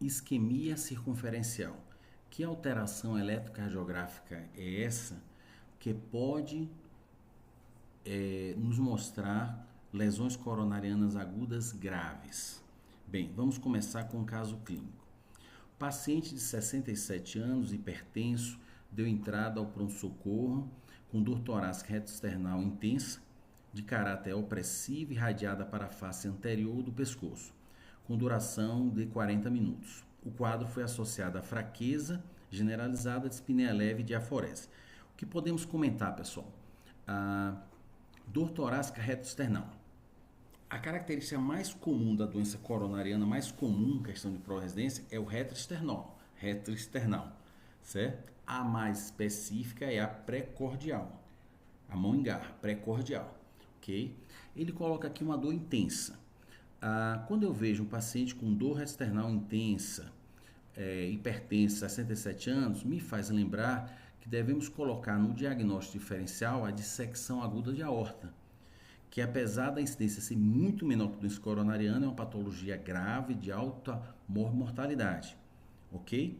isquemia circunferencial. Que alteração eletrocardiográfica é essa que pode nos mostrar lesões coronarianas agudas graves? Bem, vamos começar com um caso clínico. Paciente de 67 anos, hipertenso, deu entrada ao pronto-socorro com dor torácica reto-external intensa, de caráter opressivo, irradiada para a face anterior do pescoço, com duração de 40 minutos. O quadro foi associado à fraqueza generalizada, dispneia leve e diaforese. O que podemos comentar, pessoal? A dor torácica reto-external. A característica mais comum da doença coronariana, mais comum, questão de pró-residência, é o retroesternal, certo? A mais específica é a precordial, a mão em garra, precordial, ok? Ele coloca aqui uma dor intensa. Quando eu vejo um paciente com dor retroesternal intensa, hipertensa, 67 anos, me faz lembrar que devemos colocar no diagnóstico diferencial a dissecção aguda de aorta, que apesar da incidência ser muito menor que a doença coronariana, é uma patologia grave de alta mortalidade, ok?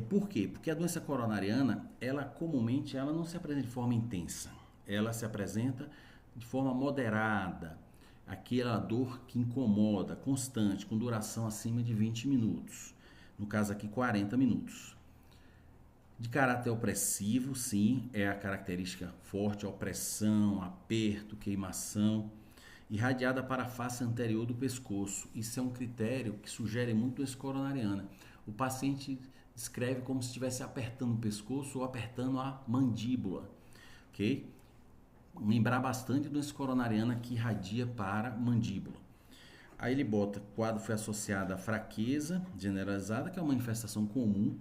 Por quê? Porque a doença coronariana, ela comumente não se apresenta de forma intensa, ela se apresenta de forma moderada, aquela dor que incomoda, constante, com duração acima de 20 minutos, no caso aqui 40 minutos. De caráter opressivo, sim, é a característica forte, opressão, aperto, queimação, irradiada para a face anterior do pescoço. Isso é um critério que sugere muito doença coronariana. O paciente descreve como se estivesse apertando o pescoço ou apertando a mandíbula, ok? Lembrar bastante doença coronariana que irradia para a mandíbula. Aí ele bota, o quadro foi associado à fraqueza generalizada, que é uma manifestação comum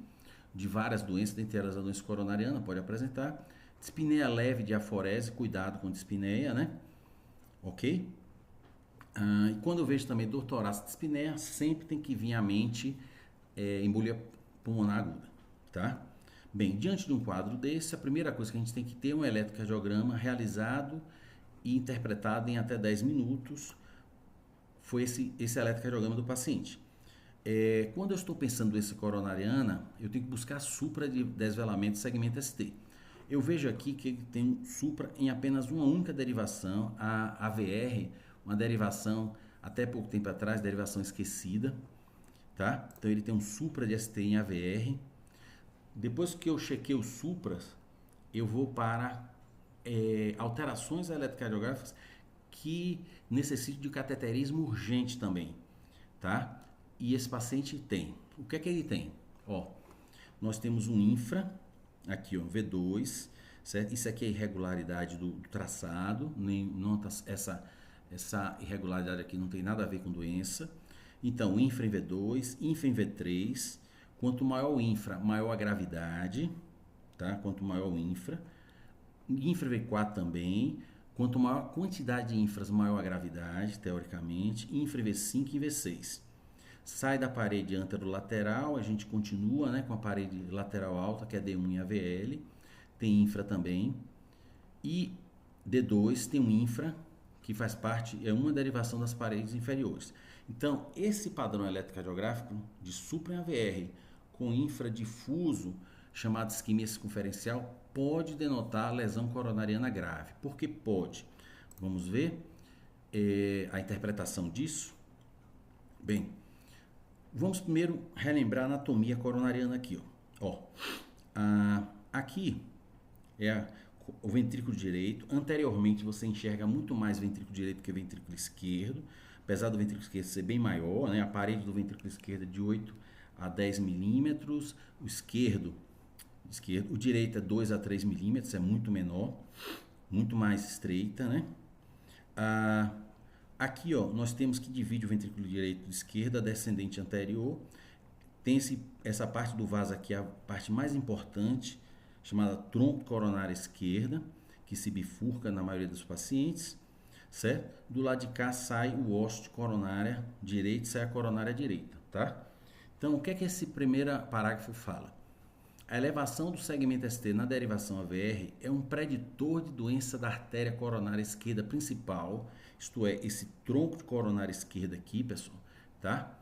de várias doenças, dentre elas a doença coronariana, pode apresentar. Dispneia leve, diaforese, cuidado com dispneia, né? Ok? E quando eu vejo também dor torácica, dispneia, sempre tem que vir à mente embolia pulmonar aguda, tá? Bem, diante de um quadro desse, a primeira coisa que a gente tem que ter é um eletrocardiograma realizado e interpretado em até 10 minutos. Foi esse eletrocardiograma do paciente. Quando eu estou pensando em doença coronariana, eu tenho que buscar supra de desvelamento segmento ST. Eu vejo aqui que ele tem um supra em apenas uma única derivação, a AVR, uma derivação, até pouco tempo atrás, derivação esquecida, tá? Então ele tem um supra de ST em AVR. Depois que eu chequei os supras, eu vou para alterações eletrocardiográficas que necessitam de cateterismo urgente também, tá? E esse paciente tem. O que é que ele tem? Nós temos um infra, aqui V2, certo? Isso aqui é a irregularidade do traçado, essa irregularidade aqui não tem nada a ver com doença. Então, infra em V2, infra em V3, quanto maior o infra, maior a gravidade, tá? Quanto maior o infra V4 também, quanto maior a quantidade de infras, maior a gravidade, teoricamente, infra V5 e V6. Sai da parede anterolateral, a gente continua, né, com a parede lateral alta, que é D1 e AVL, tem infra também, e D2 tem um infra, que faz parte, é uma derivação das paredes inferiores. Então, esse padrão eletrocardiográfico de supra em AVR com infra difuso, chamado isquemia circunferencial, pode denotar lesão coronariana grave. Por que pode? Vamos ver a interpretação disso. Bem, vamos primeiro relembrar a anatomia coronariana aqui. Aqui é o ventrículo direito. Anteriormente você enxerga muito mais ventrículo direito que ventrículo esquerdo, apesar do ventrículo esquerdo ser bem maior, né? A parede do ventrículo esquerdo é de 8 a 10 milímetros, o direito é 2 a 3 milímetros, é muito menor, muito mais estreita, né? Aqui, nós temos que dividir o ventrículo direito de esquerda, descendente anterior. Tem essa parte do vaso aqui, a parte mais importante, chamada tronco coronária esquerda, que se bifurca na maioria dos pacientes, certo? Do lado de cá sai o ósseo coronária direita, sai a coronária direita, tá? Então, o que é que esse primeiro parágrafo fala? A elevação do segmento ST na derivação AVR é um preditor de doença da artéria coronária esquerda principal, isto é, esse tronco de coronária esquerda aqui, pessoal, tá?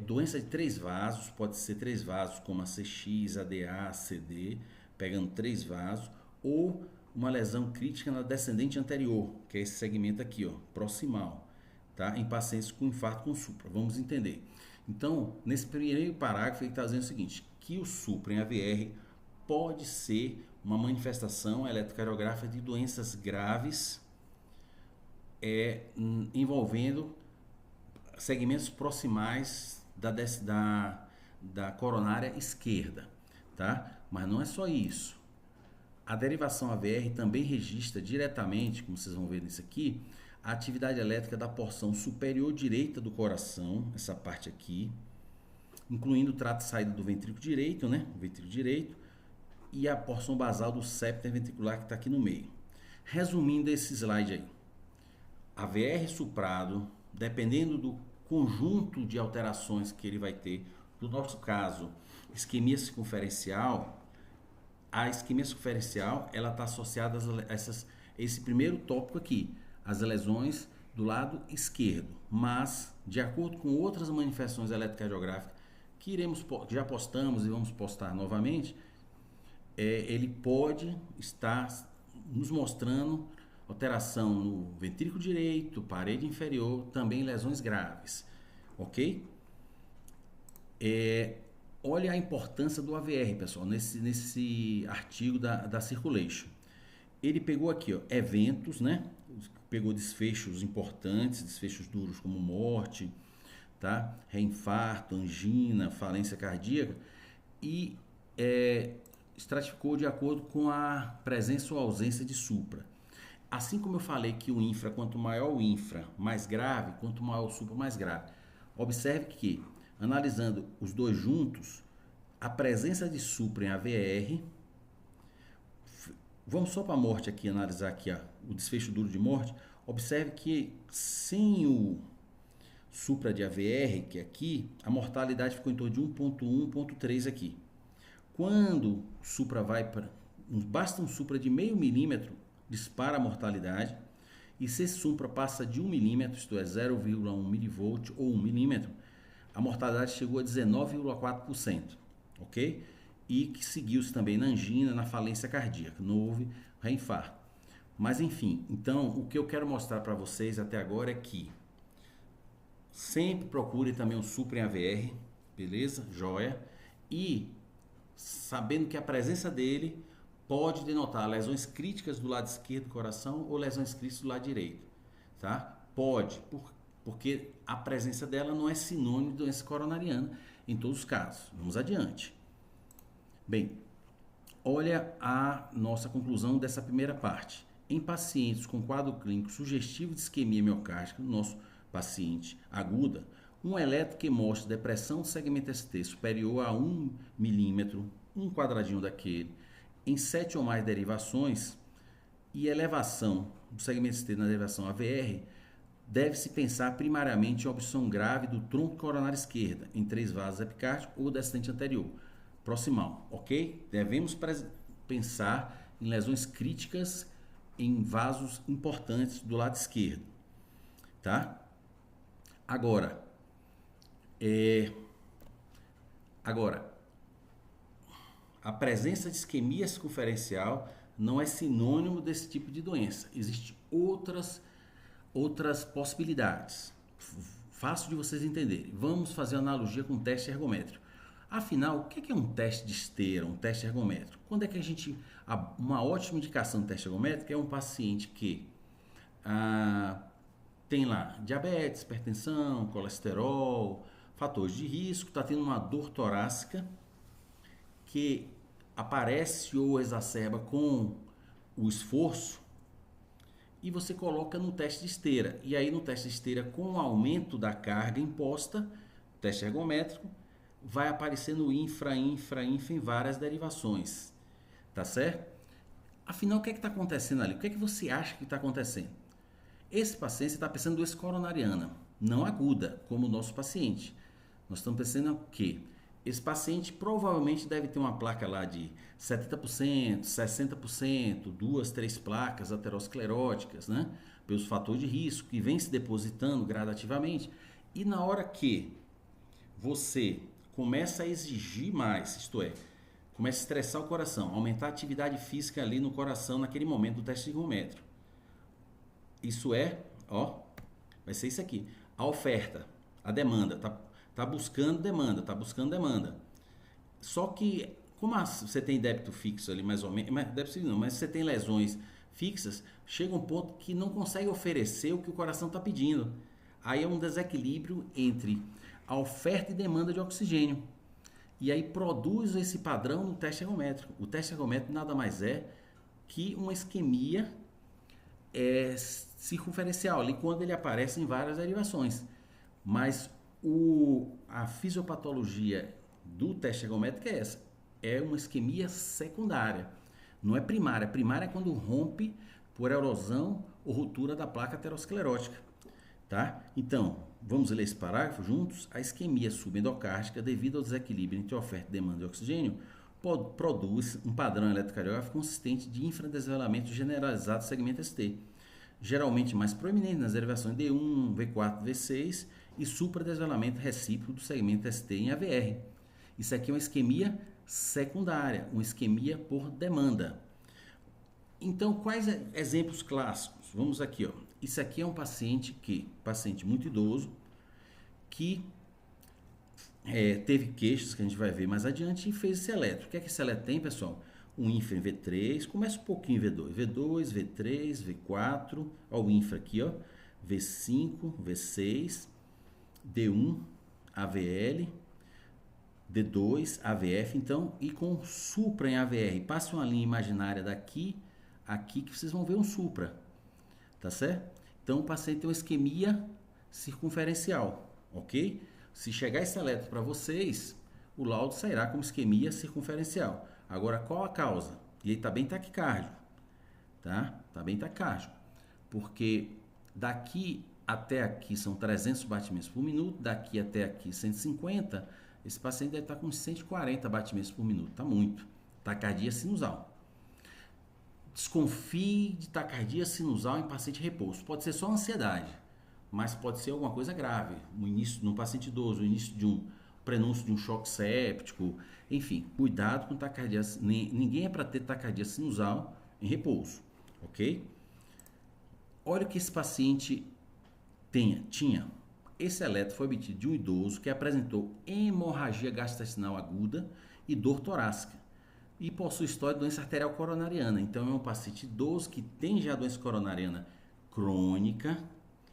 Doença de três vasos, pode ser três vasos como a CX, ADA, CD, pegando três vasos, ou uma lesão crítica na descendente anterior, que é esse segmento aqui, ó, proximal, tá? Em pacientes com infarto com supra. Vamos entender. Então, nesse primeiro parágrafo, ele está dizendo o seguinte, que o supra em AVR pode ser uma manifestação eletrocardiográfica de doenças graves envolvendo segmentos proximais da coronária esquerda, tá? Mas não é só isso. A derivação AVR também registra diretamente, como vocês vão ver nisso aqui, a atividade elétrica da porção superior direita do coração, essa parte aqui, incluindo o trato de saída do ventrículo direito, né? O ventrículo direito, e a porção basal do septo ventricular que está aqui no meio. Resumindo esse slide aí, AVR suprado, dependendo do conjunto de alterações que ele vai ter, no nosso caso, isquemia circunferencial, a isquemia circunferencial ela está associada a esse primeiro tópico aqui, as lesões do lado esquerdo, mas de acordo com outras manifestações eletrocardiográficas que já postamos e vamos postar novamente, ele pode estar nos mostrando alteração no ventrículo direito, parede inferior, também lesões graves, ok? Olha a importância do AVR, pessoal, nesse artigo da Circulation. Ele pegou aqui, ó, eventos, né? Pegou desfechos importantes, desfechos duros como morte, tá? Reinfarto, angina, falência cardíaca e estratificou de acordo com a presença ou ausência de supra. Assim como eu falei que o infra, quanto maior o infra, mais grave, quanto maior o supra, mais grave. Observe que, analisando os dois juntos, a presença de supra em AVR, vamos só para a morte aqui, analisar aqui ó, o desfecho duro de morte, observe que sem o supra de AVR, que é aqui, a mortalidade ficou em torno de 1.1, 1.3 aqui. Quando o supra vai para, basta um supra de meio milímetro, dispara a mortalidade, e se esse supra passa de 1 milímetro, isto é 0,1 milivolt ou 1 milímetro, a mortalidade chegou a 19,4%, ok? E que seguiu-se também na angina, na falência cardíaca, não houve reinfarto. Mas enfim, então o que eu quero mostrar para vocês até agora é que sempre procure também um supra em AVR, beleza? Joia. E sabendo que a presença dele pode denotar lesões críticas do lado esquerdo do coração ou lesões críticas do lado direito, tá? Pode, porque a presença dela não é sinônimo de doença coronariana em todos os casos. Vamos adiante. Bem, olha a nossa conclusão dessa primeira parte. Em pacientes com quadro clínico sugestivo de isquemia miocárdica, no nosso paciente aguda, um eletro que mostra depressão do segmento ST superior a 1 milímetro, um quadradinho daquele, em 7 ou mais derivações e elevação do segmento ST na derivação AVR, deve-se pensar primariamente em obstrução grave do tronco coronário esquerda, em 3 vasos epicárdicos ou descendente anterior, proximal, ok? Devemos pensar em lesões críticas em vasos importantes do lado esquerdo, tá? Agora, a presença de isquemia circunferencial não é sinônimo desse tipo de doença. Existem outras possibilidades. Fácil de vocês entenderem. Vamos fazer analogia com o teste ergométrico. Afinal, o que é um teste de esteira, um teste ergométrico? Quando é que uma ótima indicação do teste ergométrico é um paciente que tem lá diabetes, hipertensão, colesterol, fatores de risco, está tendo uma dor torácica que aparece ou exacerba com o esforço e você coloca no teste de esteira. E aí no teste de esteira, com o aumento da carga imposta, teste ergométrico, vai aparecendo infra em várias derivações, tá certo? Afinal, o que é que está acontecendo ali? O que é que você acha que está acontecendo? Esse paciente está pensando em doença coronariana, não aguda, como o nosso paciente. Nós estamos pensando o quê? Esse paciente provavelmente deve ter uma placa lá de 70%, 60%, 2, 3 placas ateroscleróticas, né? Pelos fatores de risco que vem se depositando gradativamente. E na hora que você começa a exigir mais, isto é, começa a estressar o coração, aumentar a atividade física ali no coração naquele momento do teste ergométrico. Isso é, ó, vai ser isso aqui. A oferta, a demanda, tá buscando demanda, tá buscando demanda. Só que, como você tem débito fixo ali, mais ou menos, mas você tem lesões fixas, chega um ponto que não consegue oferecer o que o coração está pedindo. Aí é um desequilíbrio entre a oferta e demanda de oxigênio. E aí produz esse padrão no teste ergométrico. O teste ergométrico nada mais é que uma isquemia circunferencial, ali quando ele aparece em várias derivações. Mas a fisiopatologia do teste ergométrico é essa. É uma isquemia secundária. Não é primária. Primária é quando rompe por erosão ou ruptura da placa aterosclerótica. Tá? Então, vamos ler esse parágrafo juntos? A isquemia subendocárdica, devido ao desequilíbrio entre oferta e demanda de oxigênio, produz um padrão eletrocardiográfico consistente de infradesvelamento generalizado do segmento ST, geralmente mais proeminente nas derivações D1, V4, V6 e supradesvelamento recíproco do segmento ST em AVR. Isso aqui é uma isquemia secundária, uma isquemia por demanda. Então, quais exemplos clássicos? Vamos aqui, ó. Isso aqui é um paciente muito idoso, que teve queixas, que a gente vai ver mais adiante, e fez esse eletro. O que é que esse eletro tem, pessoal? Um infra em V3, começa um pouquinho em V2, V3, V4, ó, o infra aqui, ó, V5, V6, D1, AVL, D2, AVF, então, e com supra em AVR. Passa uma linha imaginária daqui, aqui, que vocês vão ver um supra, tá certo? Então, o paciente tem uma isquemia circunferencial, ok? Se chegar esse eletro para vocês, o laudo sairá como isquemia circunferencial. Agora, qual a causa? E ele está bem taquicárdico, tá? Está bem taquicárdico, porque daqui até aqui são 300 batimentos por minuto, daqui até aqui 150, esse paciente deve estar com 140 batimentos por minuto, tá muito. Taquicardia sinusal. Desconfie de taquicardia sinusal em paciente repouso. Pode ser só ansiedade, mas pode ser alguma coisa grave. No início de um paciente idoso, o início de um prenúncio de um choque séptico. Enfim, cuidado com taquicardia. Ninguém é para ter taquicardia sinusal em repouso, ok? Olha o que esse paciente tinha. Esse eletro foi obtido de um idoso que apresentou hemorragia gastrointestinal aguda e dor torácica. E possui história de doença arterial coronariana. Então, é um paciente idoso que tem já doença coronariana crônica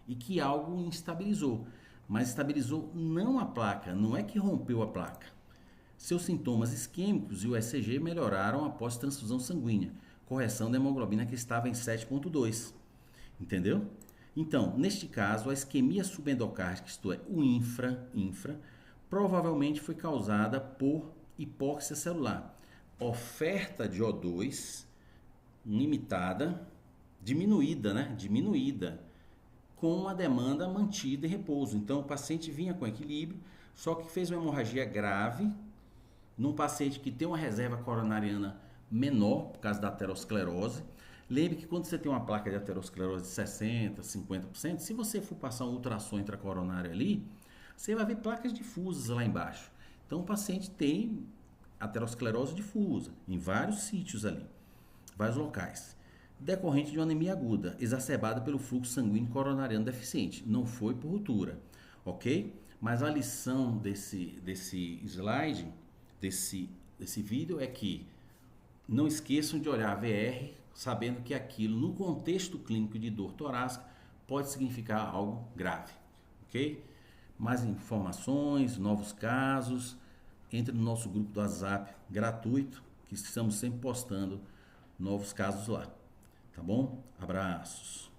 e que algo instabilizou. Mas estabilizou não a placa, não é que rompeu a placa. Seus sintomas isquêmicos e o ECG melhoraram após transfusão sanguínea, correção da hemoglobina que estava em 7,2. Entendeu? Então, neste caso, a isquemia subendocárdica, isto é, o infra, provavelmente foi causada por hipóxia celular. Oferta de O2 limitada, diminuída, com a demanda mantida em repouso. Então, o paciente vinha com equilíbrio, só que fez uma hemorragia grave, num paciente que tem uma reserva coronariana menor, por causa da aterosclerose. Lembre que quando você tem uma placa de aterosclerose de 60%, 50%, se você for passar um ultrassom intracoronário ali, você vai ver placas difusas lá embaixo. Então, o paciente tem aterosclerose difusa em vários sítios ali, vários locais, decorrente de uma anemia aguda, exacerbada pelo fluxo sanguíneo coronariano deficiente. Não foi por ruptura, ok? Mas a lição desse slide, desse vídeo, é que não esqueçam de olhar a VR, sabendo que aquilo, no contexto clínico de dor torácica, pode significar algo grave, ok? Mais informações, novos casos, entre no nosso grupo do WhatsApp gratuito, que estamos sempre postando novos casos lá, tá bom? Abraços!